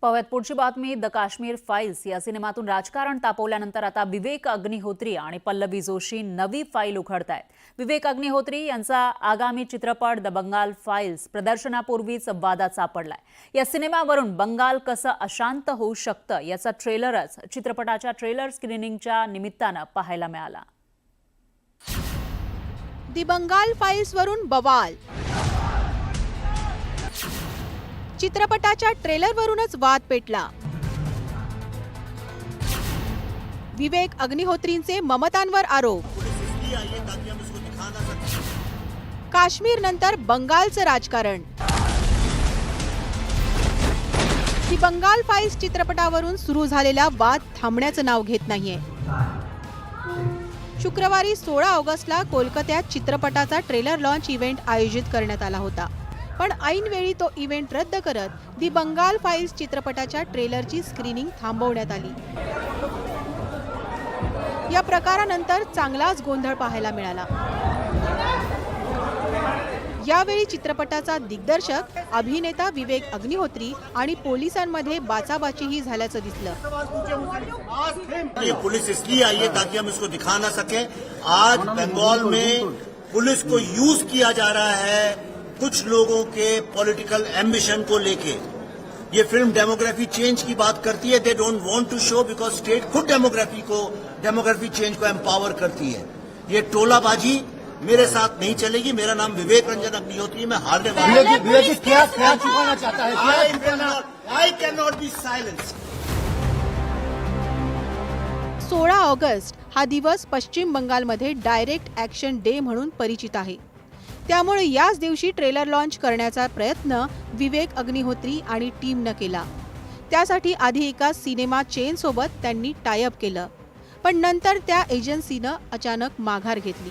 पाहूयात पुढची बातमी। द काश्मीर फाईल्स या सिनेमातून राजकारण तापवल्यानंतर आता विवेक अग्निहोत्री आणि पल्लवी जोशी नवी फाईल उघडतायत। विवेक अग्निहोत्री यांचा आगामी चित्रपट द बंगाल फाईल्स प्रदर्शनापूर्वीच वादात सापडलाय। या सिनेमावरून बंगाल कसं अशांत होऊ शकतं याचा ट्रेलरच चित्रपटाच्या ट्रेलर स्क्रीनिंगच्या निमित्तानं पाहायला मिळाला। द बंगाल फाईल्स वरून बवाल। चित्रपटाच्या ट्रेलरवरूनच वाद पेटला। विवेक अग्निहोत्रींचे ममतांवर आरोप। काश्मीर नंतर बंगालचं राजकारण। द बंगाल फाईल्स चित्रपटावरून सुरू झालेला वाद थांबण्याचं नाव घेत नाहीये। शुक्रवारी 16 ऑगस्टला कोलकात्यात चित्रपटाचा ट्रेलर लॉन्च इव्हेंट आयोजित करण्यात आला होता, पण ऐनवेळी तो इव्हेंट रद्द करत द बंगाल फाईल्स चित्रपटाच्या ट्रेलरची स्क्रीनिंग थांबवण्यात आली। या प्रकारानंतर चांगलाच गोंधळ पाहायला मिळाला। यावेळी चित्रपटाचा दिग्दर्शक अभिनेता विवेक अग्निहोत्री आणि पोलिसांमध्ये बाचाबाचीही झाल्याचं दिसलं। ये पुलिस इसलिए आई है ताकि हम इसको दिखा ना सके। आज बंगाल में पुलिस को यूज किया जा रहा है कुछ लोगों के पॉलिटिकल एम्बिशन को लेके। ये फिल्म डेमोग्राफी चेंज की बात करती है। They don't want to show because state खुद डेमोग्राफी चेंज को एम्पावर करती है। ये टोलाबाजी मेरे साथ नहीं चलेगी। मेरा नाम विवेक रंजन अग्निहोत्री है। मैं हारने वाला हूं। क्या छुपाना चाहता है? I can not be silenced. 16 August हा दिवस पश्चिम बंगालमध्ये डायरेक्ट ॲक्शन डे म्हणून परिचित आहे। त्यामुळे याच दिवशी ट्रेलर लॉन्च करण्याचा प्रयत्न विवेक अग्निहोत्री आणि टीमनं केला। त्यासाठी आधी एका सिनेमा चेन सोबत त्यांनी टायअप केलं, पण नंतर त्या एजन्सीनं अचानक माघार घेतली।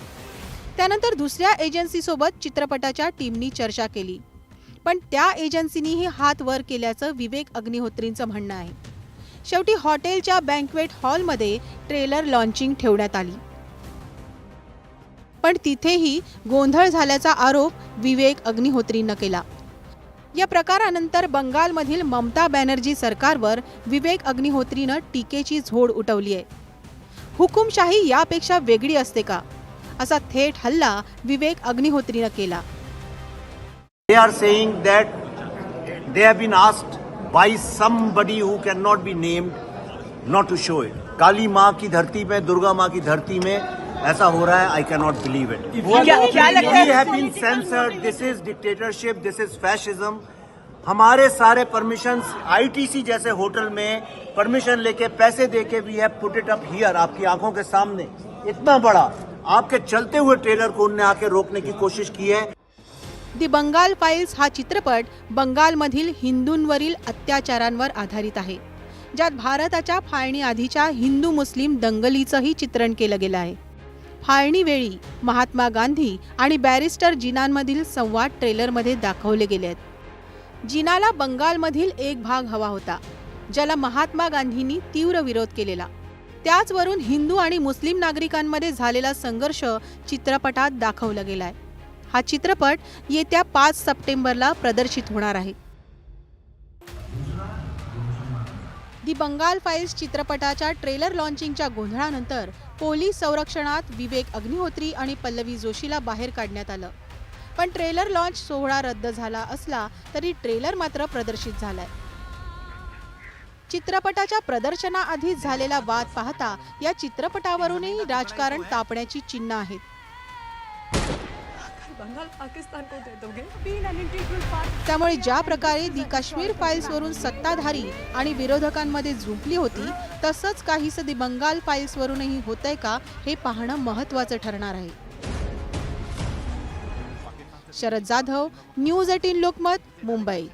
त्यानंतर दुसऱ्या एजन्सीसोबत चित्रपटाच्या टीमनी चर्चा केली, पण त्या एजन्सीनीही हात वर केल्याचं विवेक अग्निहोत्रींचं म्हणणं आहे। शेवटी हॉटेलच्या बँक्वेट हॉलमध्ये ट्रेलर लॉन्चिंग ठेवण्यात आली, पण तिथेही गोंधळ झाल्याचा आरोप विवेक अग्निहोत्रींनी केला। या प्रकारानंतर बंगालमधील ममता बॅनर्जी सरकारवर विवेक अग्निहोत्रीनं टीकेची झोड उठवली आहे। हुकुमशाही यापेक्षा वेगळी असते का, असा थेट हल्ला विवेक अग्निहोत्रीनं केला। They are saying that they have been asked by somebody who cannot be named not to show it. काली माँ की धरती में, दुर्गा माँ की धरती में ऐसा हो रहा है। I cannot believe it. We have been censored. This is dictatorship. This is fascism. हमारे सारे परमिशंस ITC जैसे होटल में परमिशन लेके पैसे देके we have put it up here आपकी आंखों के सामने। इतना बड़ा आपके चलते हुए ट्रेलर को उनने आके रोकने की कोशिश की है। द बंगाल फाईल्स हा चित्रपट बंगालमधील हिंदूंवरील अत्याचारांवर आधारित आहे, ज्यात भारताच्या फाळणी आधीच्या हिंदू मुस्लिम दंगलीचंही चित्रण केलं गेलं आहे। फाळणीवेळी महात्मा गांधी आणि बॅरिस्टर जिनांमधील संवाद ट्रेलरमध्ये दाखवले गेले आहेत। जिनाला बंगालमधील एक भाग हवा होता, ज्याला महात्मा गांधींनी तीव्र विरोध केलेला। त्याचवरून हिंदू आणि मुस्लिम नागरिकांमध्ये झालेला संघर्ष चित्रपटात दाखवला गेलाय। हा चित्रपट येत्या 5 सप्टेंबरला प्रदर्शित होणार आहे। द बंगाल फाईल्स चित्रपटाच्या ट्रेलर लॉन्चिंगच्या गोंधळानंतर पोलीस संरक्षणात विवेक अग्निहोत्री आणि पल्लवी जोशीला बाहेर काढण्यात आलं, पण ट्रेलर लॉन्च सोहळा रद्द झाला असला तरी ट्रेलर मात्र प्रदर्शित झालाय। चित्रपटाच्या प्रदर्शनाआधीच झालेला वाद पाहता या चित्रपटावरूनही राजकारण तापण्याची चिन्ह आहेत। त्यामुळे ज्या प्रकारे द काश्मीर फाईल्स वरून सत्ताधारी आणि विरोधकांमध्ये झुंपली होती, तसंच काहीसं द बंगाल फाईल्स वरूनही होतंय का हे पाहणं महत्त्वाचं ठरणार आहे। शरद जाधव, न्यूज 18 लोकमत, मुंबई।